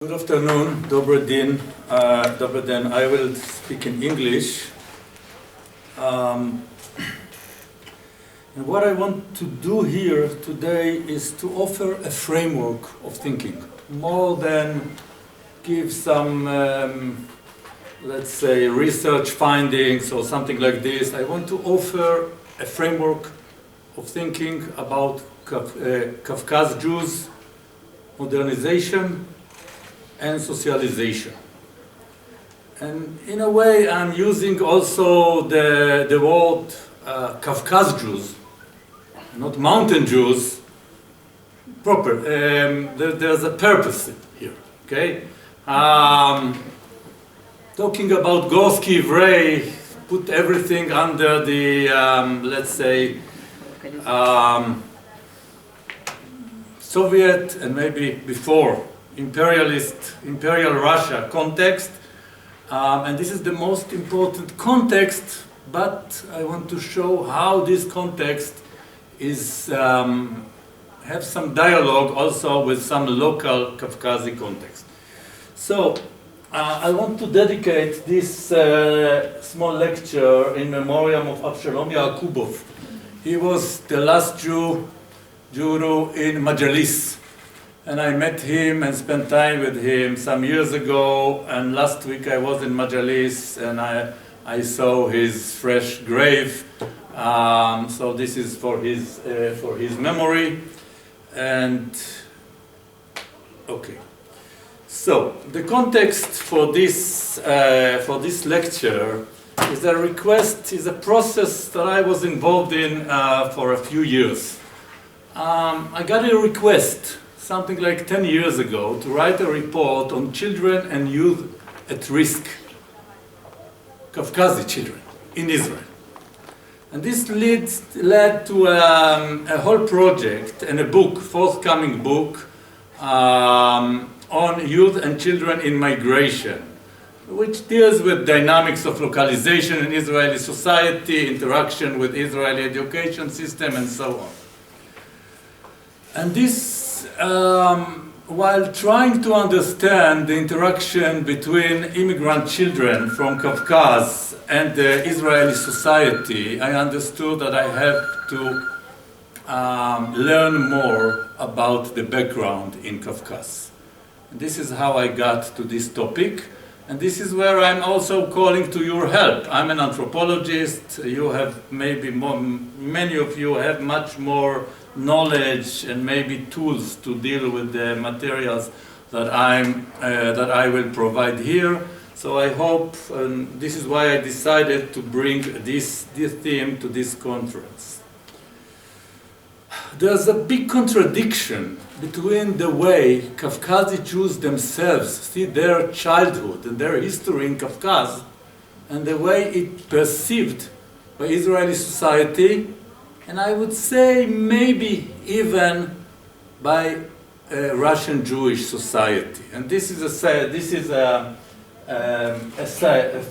Good afternoon, Dobry den. I will speak in English. And what I want to do here today is to offer a framework of thinking, more than give some, let's say, research findings or something like this. I want to offer a framework of thinking about Caucasus Jews, modernization, and socialization. And in a way, I'm using also the word Caucasus Jews, not mountain Jews, proper. There's a purpose here, okay? Talking about Gorski Evrei, put everything under the, let's say, Soviet and maybe before imperial Russia context, and this is the most important context, but I want to show how this context is have some dialogue also with some local Caucasian context. So I want to dedicate this small lecture in memoriam of Avshalom Yakubov. He was the last Jew in Majalis. And I met him and spent time with him some years ago, and last week I was in Majalis and I saw his fresh grave. So this is for his memory. And okay. So the context for this lecture is a request, is a process that I was involved in for a few years. I got a request something like 10 years ago to write a report on children and youth at risk, Caucasian children in Israel. And this led to a whole project and a book, forthcoming book, on youth and children in migration, which deals with dynamics of localization in Israeli society, interaction with Israeli education system, and so on. And this, while trying to understand the interaction between immigrant children from Caucasus and the Israeli society, I understood that I have to learn more about the background in Caucasus. And this is how I got to this topic. And this is where I'm also calling to your help. I'm an anthropologist. You have maybe many of you have much more knowledge and maybe tools to deal with the materials that I will provide here. So I hope, and this is why I decided to bring this theme to this conference. There's a big contradiction between the way Caucasian Jews themselves see their childhood and their history in Caucasus and the way it's perceived by Israeli society, and I would say maybe even by Russian Jewish society. And this is a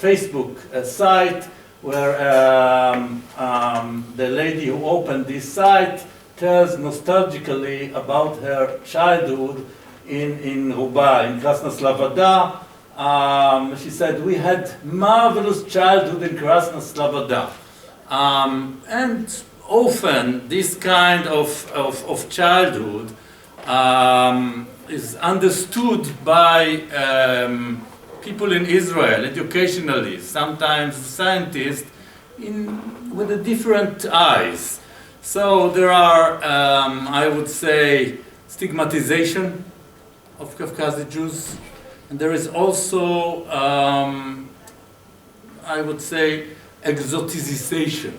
Facebook site where the lady who opened this site tells nostalgically about her childhood in Ruba, in Krasna Slavada. She said, we had marvelous childhood in Krasna Slavada. And often this kind of childhood is understood by people in Israel, educationalists, sometimes scientists, with a different eyes. So there are, I would say, stigmatization of Caucasian Jews, and there is also, I would say, exoticization,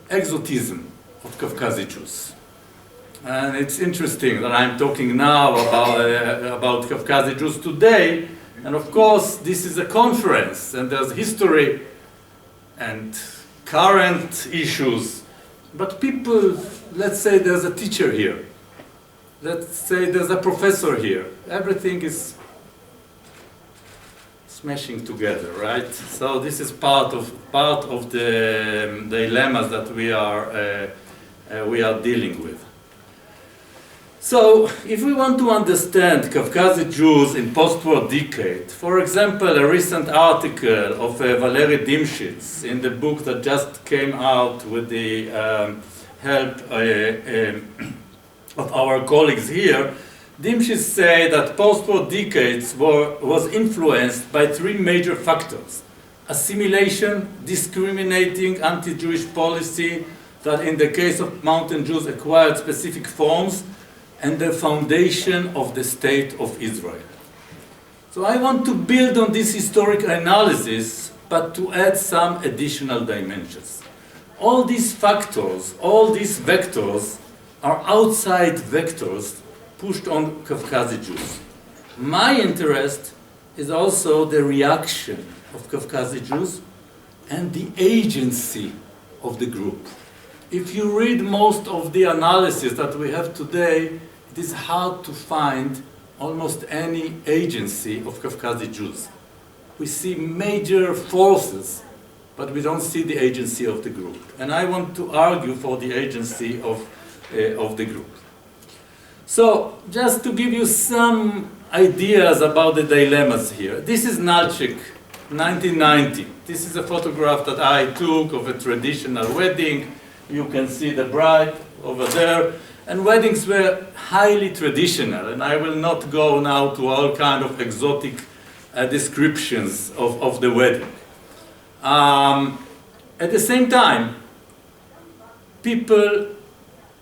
exotism of Caucasian Jews. And it's interesting that I'm talking now about Caucasian Jews today, and of course this is a conference, and there's history and current issues. But people, let's say there's a teacher here. Let's say there's a professor here. Everything is smashing together, right? So this is part of the dilemmas that we are dealing with. So, if we want to understand Caucasian Jews in post-war decade, for example, a recent article of Valery Dimshitz in the book that just came out with the help of our colleagues here, Dimshitz say that post-war decades was influenced by three major factors: assimilation, discriminating anti-Jewish policy that in the case of Mountain Jews acquired specific forms, and the foundation of the State of Israel. So I want to build on this historic analysis, but to add some additional dimensions. All these factors, all these vectors, are outside vectors pushed on Caucasian Jews. My interest is also the reaction of Caucasian Jews and the agency of the group. If you read most of the analysis that we have today, it is hard to find almost any agency of Caucasian Jews. We see major forces, but we don't see the agency of the group. And I want to argue for the agency of the group. So, just to give you some ideas about the dilemmas here. This is Nalchik, 1990. This is a photograph that I took of a traditional wedding. You can see the bride over there. And weddings were highly traditional, and I will not go now to all kind of exotic descriptions of the wedding. At the same time, people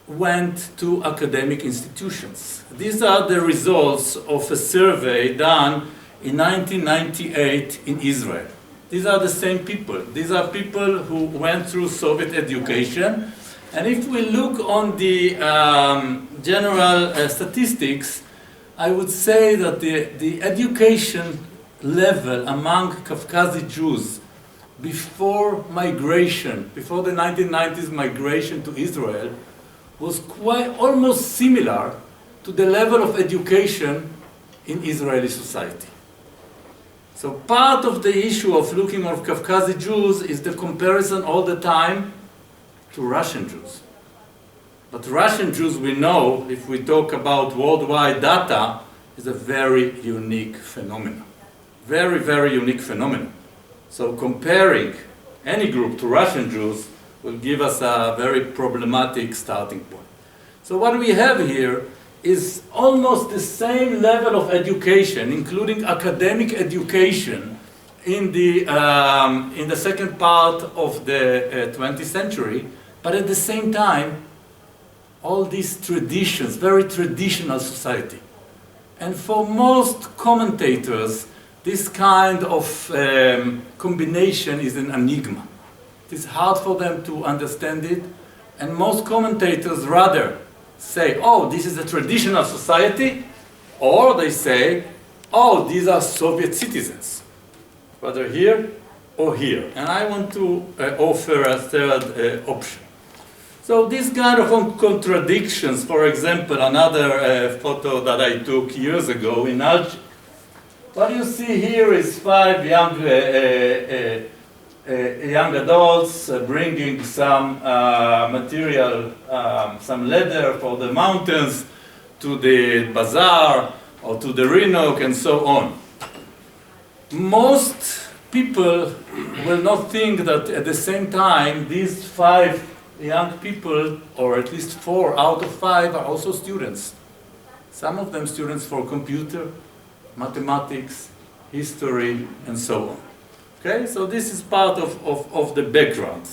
went to academic institutions. These are the results of a survey done in 1998 in Israel. These are the same people. These are people who went through Soviet education. And if we look on the general statistics, I would say that the education level among Caucasian Jews before migration, before the 1990s migration to Israel, was almost similar to the level of education in Israeli society. So part of the issue of looking at Caucasian Jews is the comparison all the time to Russian Jews. But Russian Jews, we know, if we talk about worldwide data, is a very unique phenomenon. Very, very unique phenomenon. So comparing any group to Russian Jews will give us a very problematic starting point. So what we have here is almost the same level of education, including academic education, in the second part of the 20th century, but at the same time, all these traditions, very traditional society. And for most commentators, this kind of combination is an enigma. It is hard for them to understand it, and most commentators rather say, oh, this is a traditional society, or they say, oh, these are Soviet citizens, whether here or here. And I want to offer a third option. So these kind of contradictions, for example, another photo that I took years ago in Algiers. What you see here is 5 young adults bringing some material, some leather for the mountains to the bazaar or to the Rinok and so on. Most people will not think that at the same time these 5 young people, or at least 4 out of 5, are also students. Some of them students for computer, mathematics, history, and so on. Okay, so this is part of the background,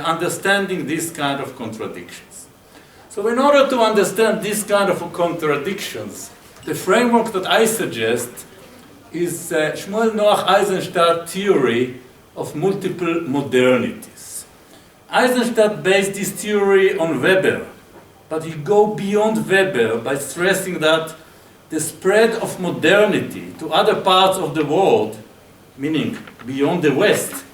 understanding these kind of contradictions. So in order to understand these kind of contradictions, the framework that I suggest is Shmuel Noach Eisenstadt theory of multiple modernities. Eisenstadt based this theory on Weber, but he goes beyond Weber by stressing that the spread of modernity to other parts of the world, meaning beyond the West,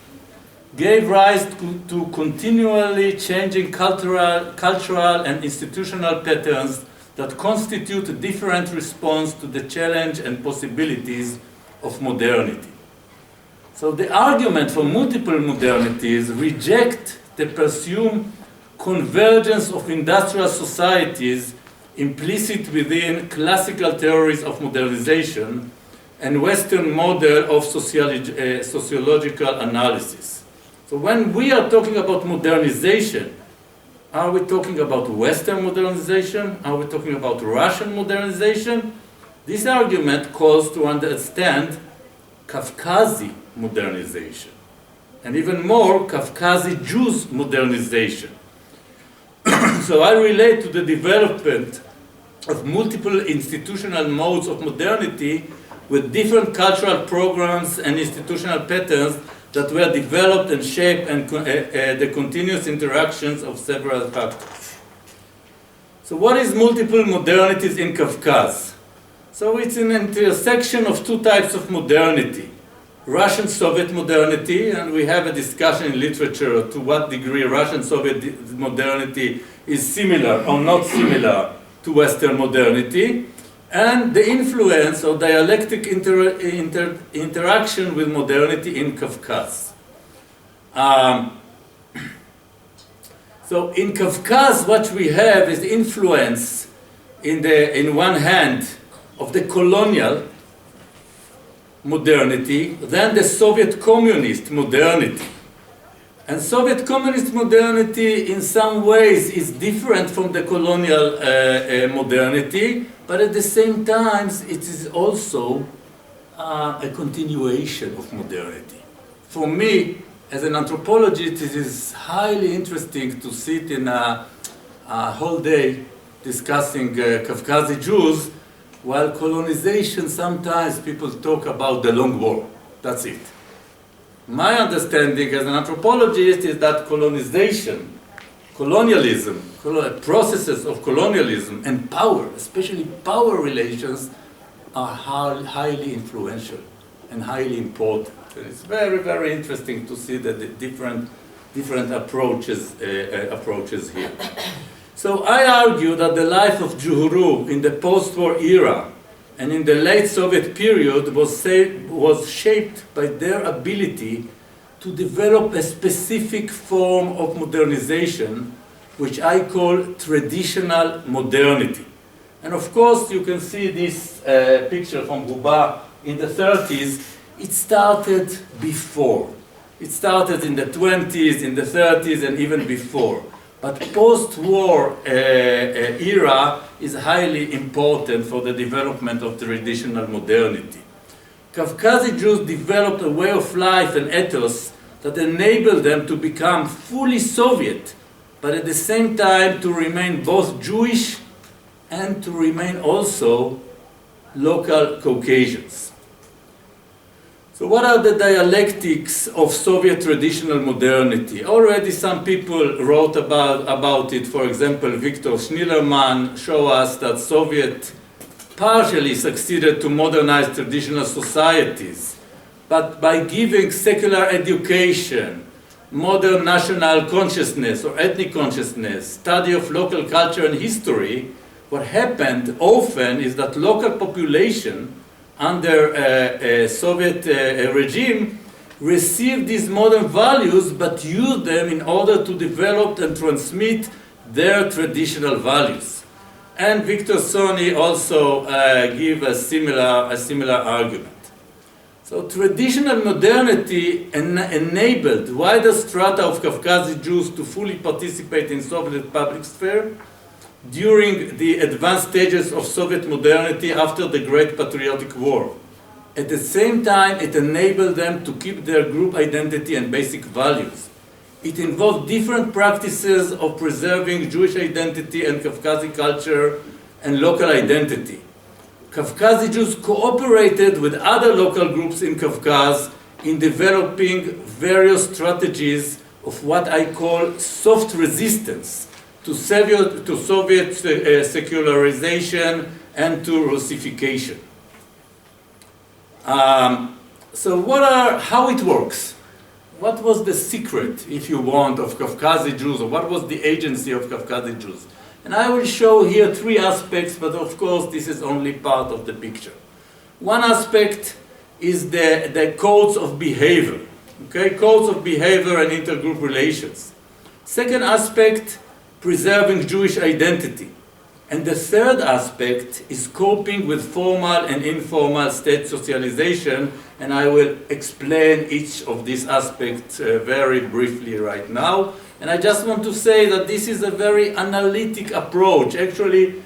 gave rise to continually changing cultural and institutional patterns that constitute a different response to the challenge and possibilities of modernity. So the argument for multiple modernities reject the presumed convergence of industrial societies implicit within classical theories of modernization and Western model of sociological analysis. So when we are talking about modernization, are we talking about Western modernization? Are we talking about Russian modernization? This argument calls to understand Caucasus modernization, and even more, Caucasus Jews modernization. So I relate to the development of multiple institutional modes of modernity with different cultural programs and institutional patterns that were developed and shaped and the continuous interactions of several factors. So what is multiple modernities in Caucasus? So it's an intersection of two types of modernity. Russian-Soviet modernity, and we have a discussion in literature to what degree Russian-Soviet modernity is similar or not similar to Western modernity, and the influence or dialectic interaction with modernity in Caucasus. So in Caucasus, what we have is the influence in one hand of the colonial modernity, then the Soviet communist modernity. And Soviet communist modernity in some ways is different from the colonial modernity, but at the same time it is also a continuation of modernity. For me, as an anthropologist, it is highly interesting to sit in a whole day discussing Caucasus Jews, while colonization, sometimes people talk about the long war. That's it. My understanding as an anthropologist is that colonization, colonialism, processes of colonialism and power, especially power relations, are highly influential and highly important. And it's very, very interesting to see that the different approaches here. So I argue that the life of Jehuru in the post-war era and in the late Soviet period was shaped by their ability to develop a specific form of modernization, which I call traditional modernity. And of course, you can see this picture from Guba in the 30s. It started before. It started in the 20s, in the 30s, and even before. But post-war era is highly important for the development of traditional modernity. Caucasus Jews developed a way of life and ethos that enabled them to become fully Soviet, but at the same time to remain both Jewish and to remain also local Caucasians. So what are the dialectics of Soviet traditional modernity? Already some people wrote about it. For example, Victor Schnillerman showed us that Soviet partially succeeded to modernize traditional societies, but by giving secular education, modern national consciousness or ethnic consciousness, study of local culture and history, what happened often is that local population under a Soviet regime received these modern values but used them in order to develop and transmit their traditional values. And Victor Sony also gave a similar argument. So traditional modernity enabled wider strata of Caucasus Jews to fully participate in Soviet public sphere during the advanced stages of Soviet modernity after the Great Patriotic War. At the same time, it enabled them to keep their group identity and basic values. It involved different practices of preserving Jewish identity and Caucasian culture and local identity. Caucasus Jews cooperated with other local groups in Caucasus in developing various strategies of what I call soft resistance to Soviet secularization and to Russification. So how it works? What was the secret, if you want, of Caucasus Jews, or what was the agency of Caucasus Jews? And I will show here three aspects, but of course this is only part of the picture. One aspect is the codes of behavior, okay? Codes of behavior and intergroup relations. Second aspect, preserving Jewish identity. And the third aspect is coping with formal and informal state socialization, and I will explain each of these aspects very briefly right now. And I just want to say that this is a very analytic approach. Actually,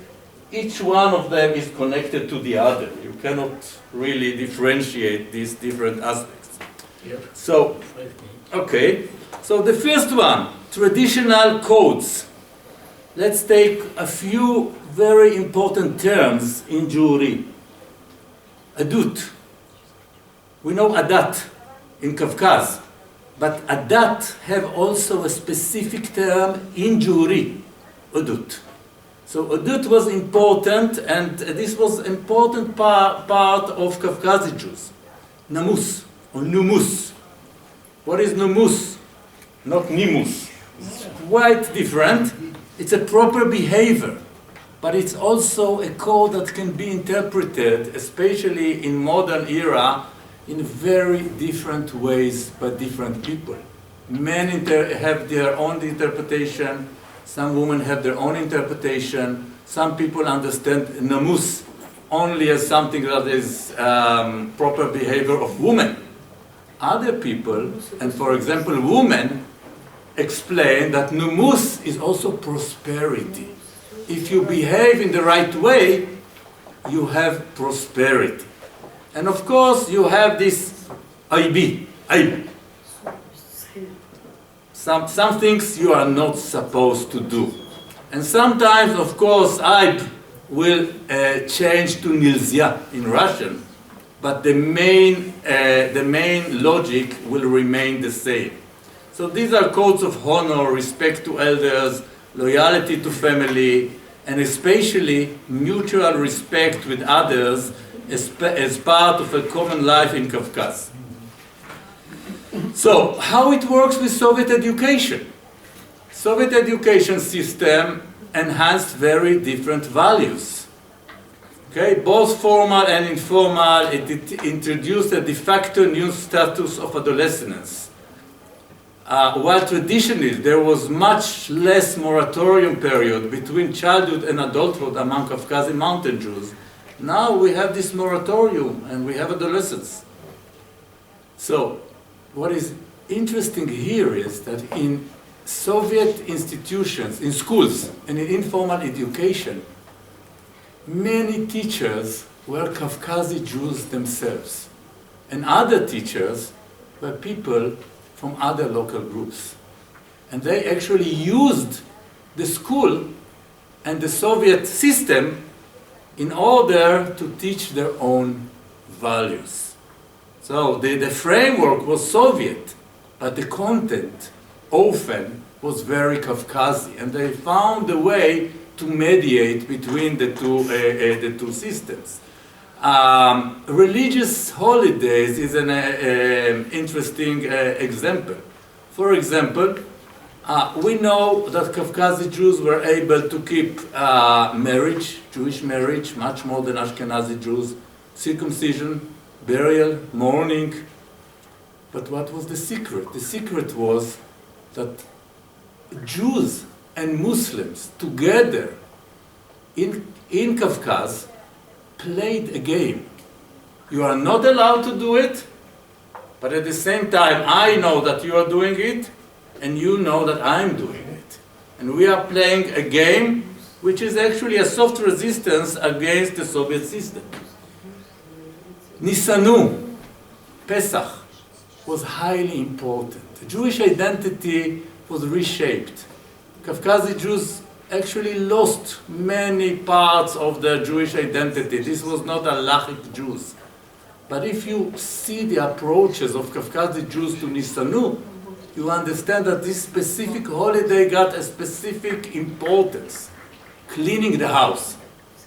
each one of them is connected to the other. You cannot really differentiate these different aspects. Yep. So, okay. So the first one, traditional codes. Let's take a few very important terms in Jewry. Adut. We know Adat in Caucasus, but Adat have also a specific term in Jewry, Adut. So Adut was important, and this was an important part of Caucasian Jews. Namus or Numus. What is Numus? Not Nimus. It's quite different. It's a proper behavior, but it's also a code that can be interpreted, especially in modern era, in very different ways by different people. Men have their own interpretation, some women have their own interpretation, some people understand Namus only as something that is proper behavior of women. Other people, and for example women, explain that Namus is also prosperity. If you behave in the right way, you have prosperity. And of course, you have this aib. Some things you are not supposed to do. And sometimes, of course, aib will change to nilzya in Russian, but the main logic will remain the same. So these are codes of honor, respect to elders, loyalty to family, and especially mutual respect with others as part of a common life in Caucasus. So, how it works with Soviet education? Soviet education system enhanced very different values. Okay, both formal and informal, it introduced a de facto new status of adolescence. While traditionally there was much less moratorium period between childhood and adulthood among Caucasian mountain Jews, now we have this moratorium and we have adolescence. So, what is interesting here is that in Soviet institutions, in schools and in informal education, many teachers were Caucasian Jews themselves, and other teachers were people from other local groups. And they actually used the school and the Soviet system in order to teach their own values. So the framework was Soviet, but the content often was very Caucasian, and they found a way to mediate between the two systems. Religious holidays is an interesting example. For example, we know that Caucasian Jews were able to keep marriage, Jewish marriage, much more than Ashkenazi Jews, circumcision, burial, mourning. But what was the secret? The secret was that Jews and Muslims together in Caucasus played a game. You are not allowed to do it, but at the same time I know that you are doing it, and you know that I'm doing it. And we are playing a game which is actually a soft resistance against the Soviet system. Nisanu, Pesach, was highly important. The Jewish identity was reshaped. Caucasian Jews actually lost many parts of their Jewish identity. This was not halachic Jews. But if you see the approaches of Caucasian Jews to Nisanu, you understand that this specific holiday got a specific importance. Cleaning the house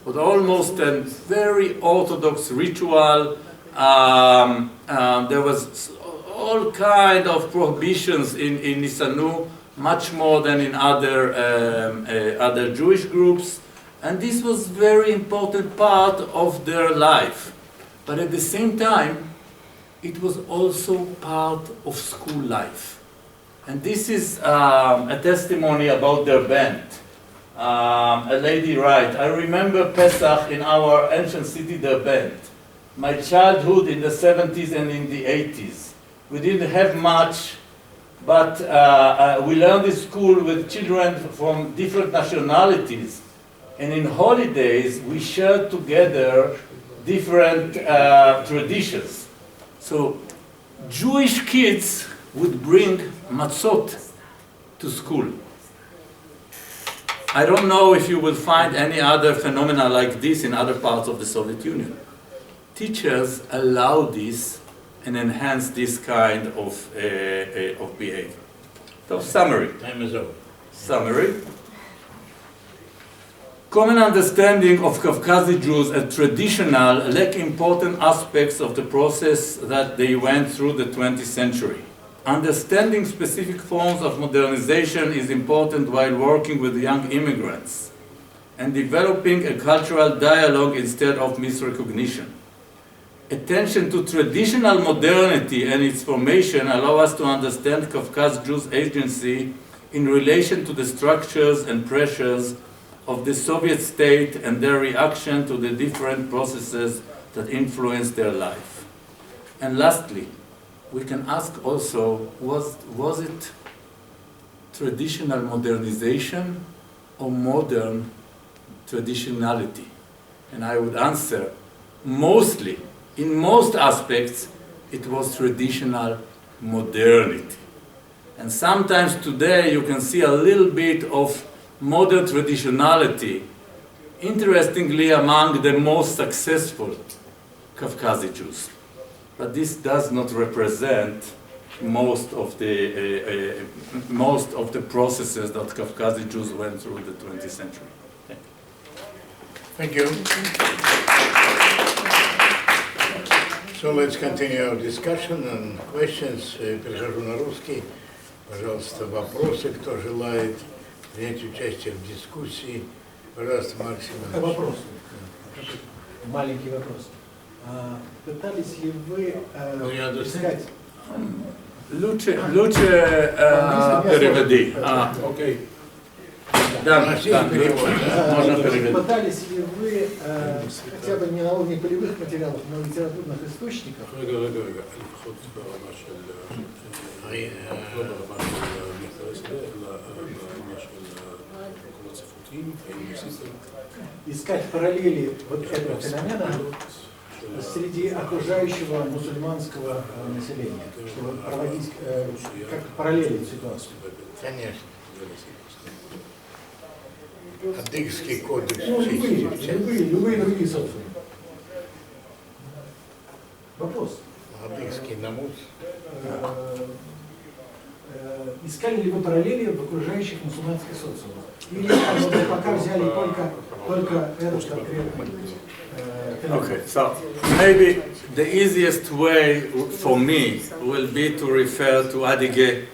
was almost a very orthodox ritual. There was all kind of prohibitions in Nisanu, much more than in other Jewish groups, and this was very important part of their life. But at the same time, it was also part of school life. And this is a testimony about their band. A lady writes, I remember Pesach in our ancient city, Derbent. My childhood in the 70s and in the 80s. We didn't have much, but we learned in school with children from different nationalities. And in holidays, we shared together different traditions. So Jewish kids would bring matzot to school. I don't know if you will find any other phenomena like this in other parts of the Soviet Union. Teachers allow this and enhance this kind of behavior. So summary. Time is over. Summary. Common understanding of Caucasian Jews as traditional lack important aspects of the process that they went through the 20th century. Understanding specific forms of modernization is important while working with young immigrants and developing a cultural dialogue instead of misrecognition. Attention to traditional modernity and its formation allow us to understand Caucasus Jews' agency in relation to the structures and pressures of the Soviet state and their reaction to the different processes that influenced their life. And lastly, we can ask also, was it traditional modernization or modern traditionality? And I would answer, mostly, in most aspects, it was traditional modernity. And sometimes today you can see a little bit of modern traditionality, interestingly among the most successful Caucasian Jews. But this does not represent most of the processes that Caucasian Jews went through in the 20th century. Thank you. So let's continue our discussion and questions. Перехожу на русский. Пожалуйста, вопросы, кто желает принять участие в дискуссии. Пожалуйста, Максим. Вопрос. Маленький вопрос. Пытались ли вы искать... Лучше переводи. Окей. Да, можно перевести. Пытались ли вы хотя бы не на уровне полевых материалов, но литературных источников? Искать параллели вот этого феномена среди окружающего мусульманского населения, чтобы проводить, как параллели ситуацию. Конечно. Адыгский кодекс. Любые другие социумы. Вопрос. Адыгский Намус. Искали ли вы параллели в окружающих мусульманских социумах? Или вы пока взяли только этот конкретный? Okay, so maybe the easiest way for me will be to refer to Adige,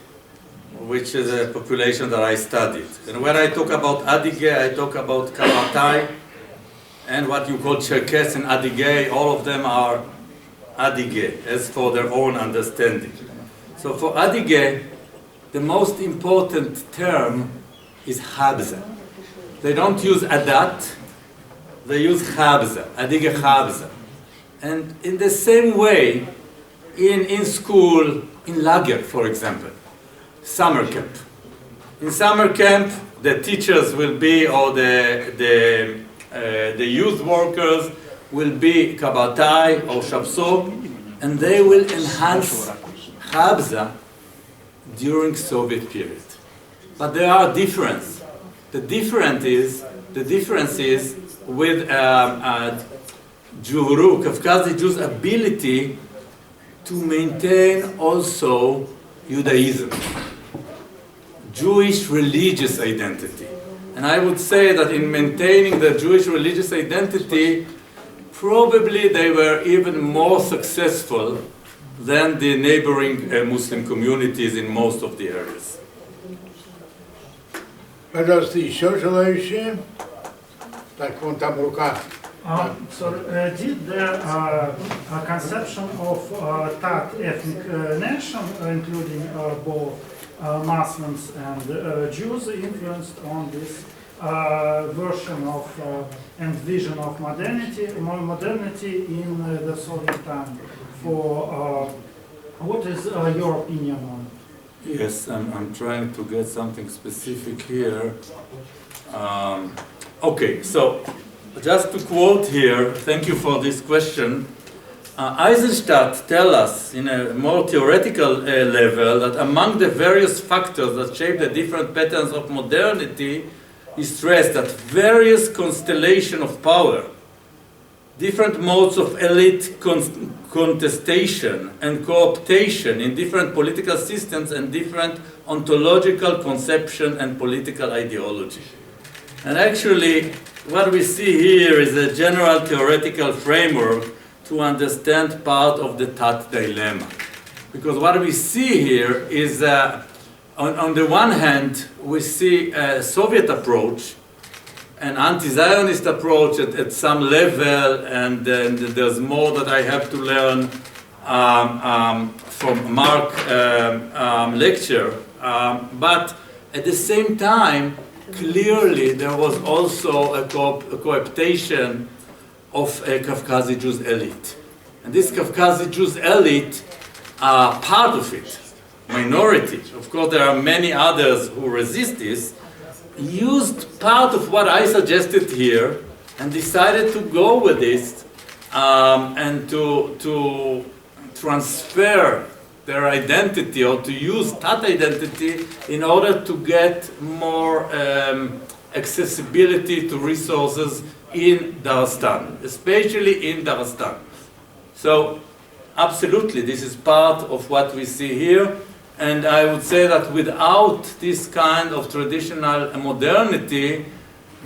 which is a population that I studied. And when I talk about Adige, I talk about Karatai and what you call Cherkess and Adige. All of them are Adige, as for their own understanding. So for Adige, the most important term is Habza. They don't use Adat, they use Habza, Adige Habza. And in the same way, in school, in Lager, for example, summer camp. In summer camp, the teachers will be, or the youth workers will be Kabatai or Shabso, and they will enhance Habza during Soviet period. But there are differences. The difference is with Juru, Caucasian Jews' ability to maintain also Judaism, Jewish religious identity. And I would say that in maintaining the Jewish religious identity, probably they were even more successful than the neighboring Muslim communities in most of the areas. Пожалуйста, еще желающие? Так, вон там рука. So, did the conception of that ethnic nation, including both Muslims and Jews, influenced on this version of and vision of modernity in the Soviet time. What is your opinion on it? Yes, I'm trying to get something specific here. Okay, so just to quote here, thank you for this question. Eisenstadt tells us in a more theoretical level that among the various factors that shape the different patterns of modernity, he stressed that various constellations of power, different modes of elite contestation and co-optation in different political systems and different ontological conception and political ideology. And actually, what we see here is a general theoretical framework to understand part of the Tat dilemma. Because what we see here is, on the one hand, we see a Soviet approach, an anti-Zionist approach at some level, and then there's more that I have to learn from Mark's lecture. But at the same time, clearly there was also a cooptation of a Caucasian Jews elite. And this Caucasian Jews elite are part of it, minority. Of course, there are many others who resist this, used part of what I suggested here and decided to go with this and to transfer their identity or to use that identity in order to get more accessibility to resources in Dagestan, especially in Dagestan. So absolutely, this is part of what we see here. And I would say that without this kind of traditional modernity,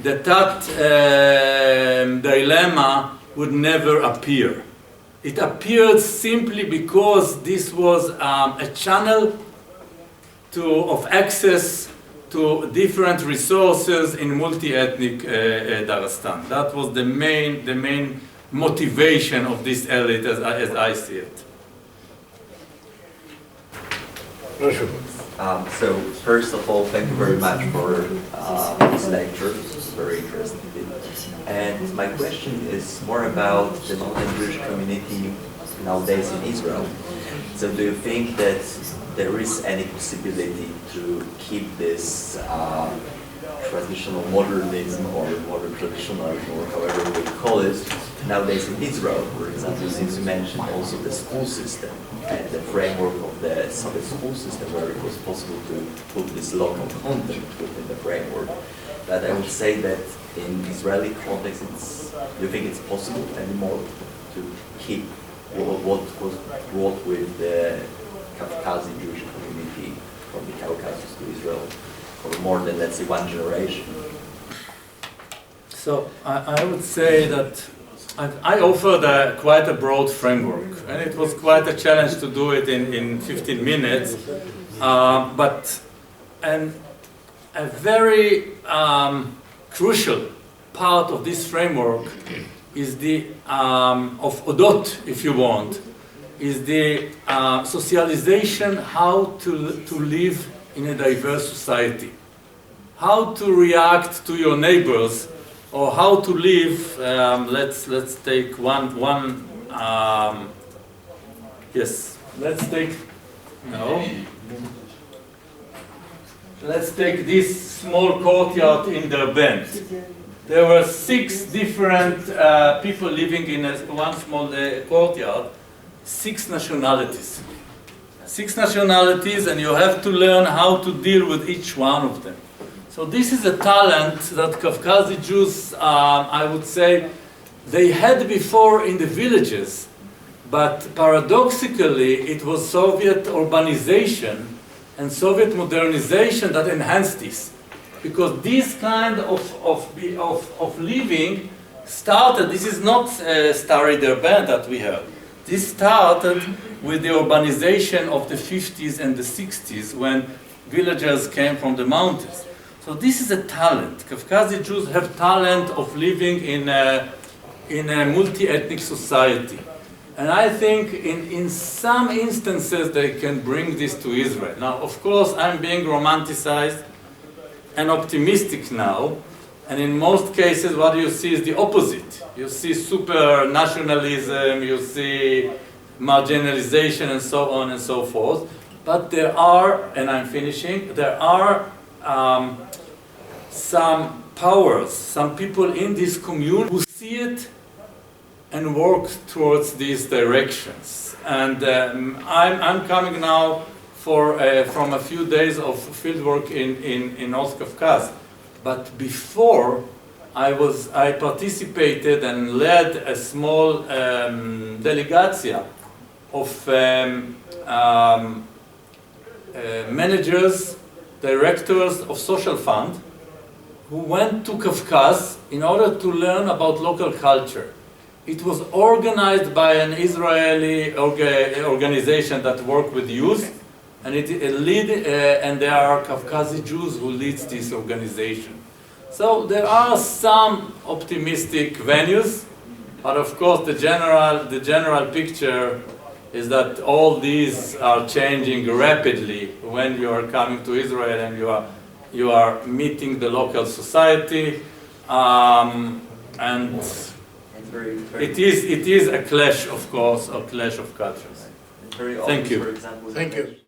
the Tat dilemma would never appear. It appeared simply because this was a channel of access to different resources in multi-ethnic Dagestan. That was the main motivation of this elite as I see it. So first of all, thank you very much for this lecture. It's very interesting. And my question is more about the non-Jewish community nowadays in Israel. So do you think that there is any possibility to keep this traditional modernism or modern traditionalism, or however we call it, nowadays in Israel? For example, since you mentioned also the school system and the framework of the Soviet school system, where it was possible to put this local content within the framework. But I would say that in Israeli context, do you think it's possible anymore to keep what was brought with the Caucasian Jewish community from the Caucasus to Israel for more than, let's say, one generation? So I would say that I offered quite a broad framework, and it was quite a challenge to do it in 15 minutes, but a very crucial part of this framework is the, of Odot, if you want, is the socialization, how to live in a diverse society, how to react to your neighbors, or how to live. Let's take Let's take this small courtyard in Derbent. There were 6 different people living in one small courtyard, 6 nationalities. 6 nationalities, and you have to learn how to deal with each one of them. So this is a talent that Caucasian Jews, I would say, they had before in the villages, but paradoxically it was Soviet urbanization and Soviet modernization that enhanced this. Because this kind of living started, this is not Starry Derbent that we have. This started with the urbanization of the 50s and the 60s when villagers came from the mountains. So this is a talent. Caucasian Jews have talent of living in a multi-ethnic society. And I think in some instances they can bring this to Israel. Now, of course, I'm being romanticized and optimistic now, And in most cases, what you see is the opposite. You see super nationalism, you see marginalization, and so on and so forth. But there are, and I'm finishing, there are some powers, some people in this commune who see it and work towards these directions. And I'm coming now from a few days of fieldwork in North Caucasus. But before, I participated and led a small delegation of managers, directors of social fund who went to Caucasus in order to learn about local culture. It was organized by an Israeli organization that worked with youth, and and there are Caucasian Jews who leads this organization. So there are some optimistic venues, but of course the general picture is that all these are changing rapidly when you are coming to Israel and you are meeting the local society, and it is a clash, of course, a clash of cultures. Very Thank often, you. for example, Thank you.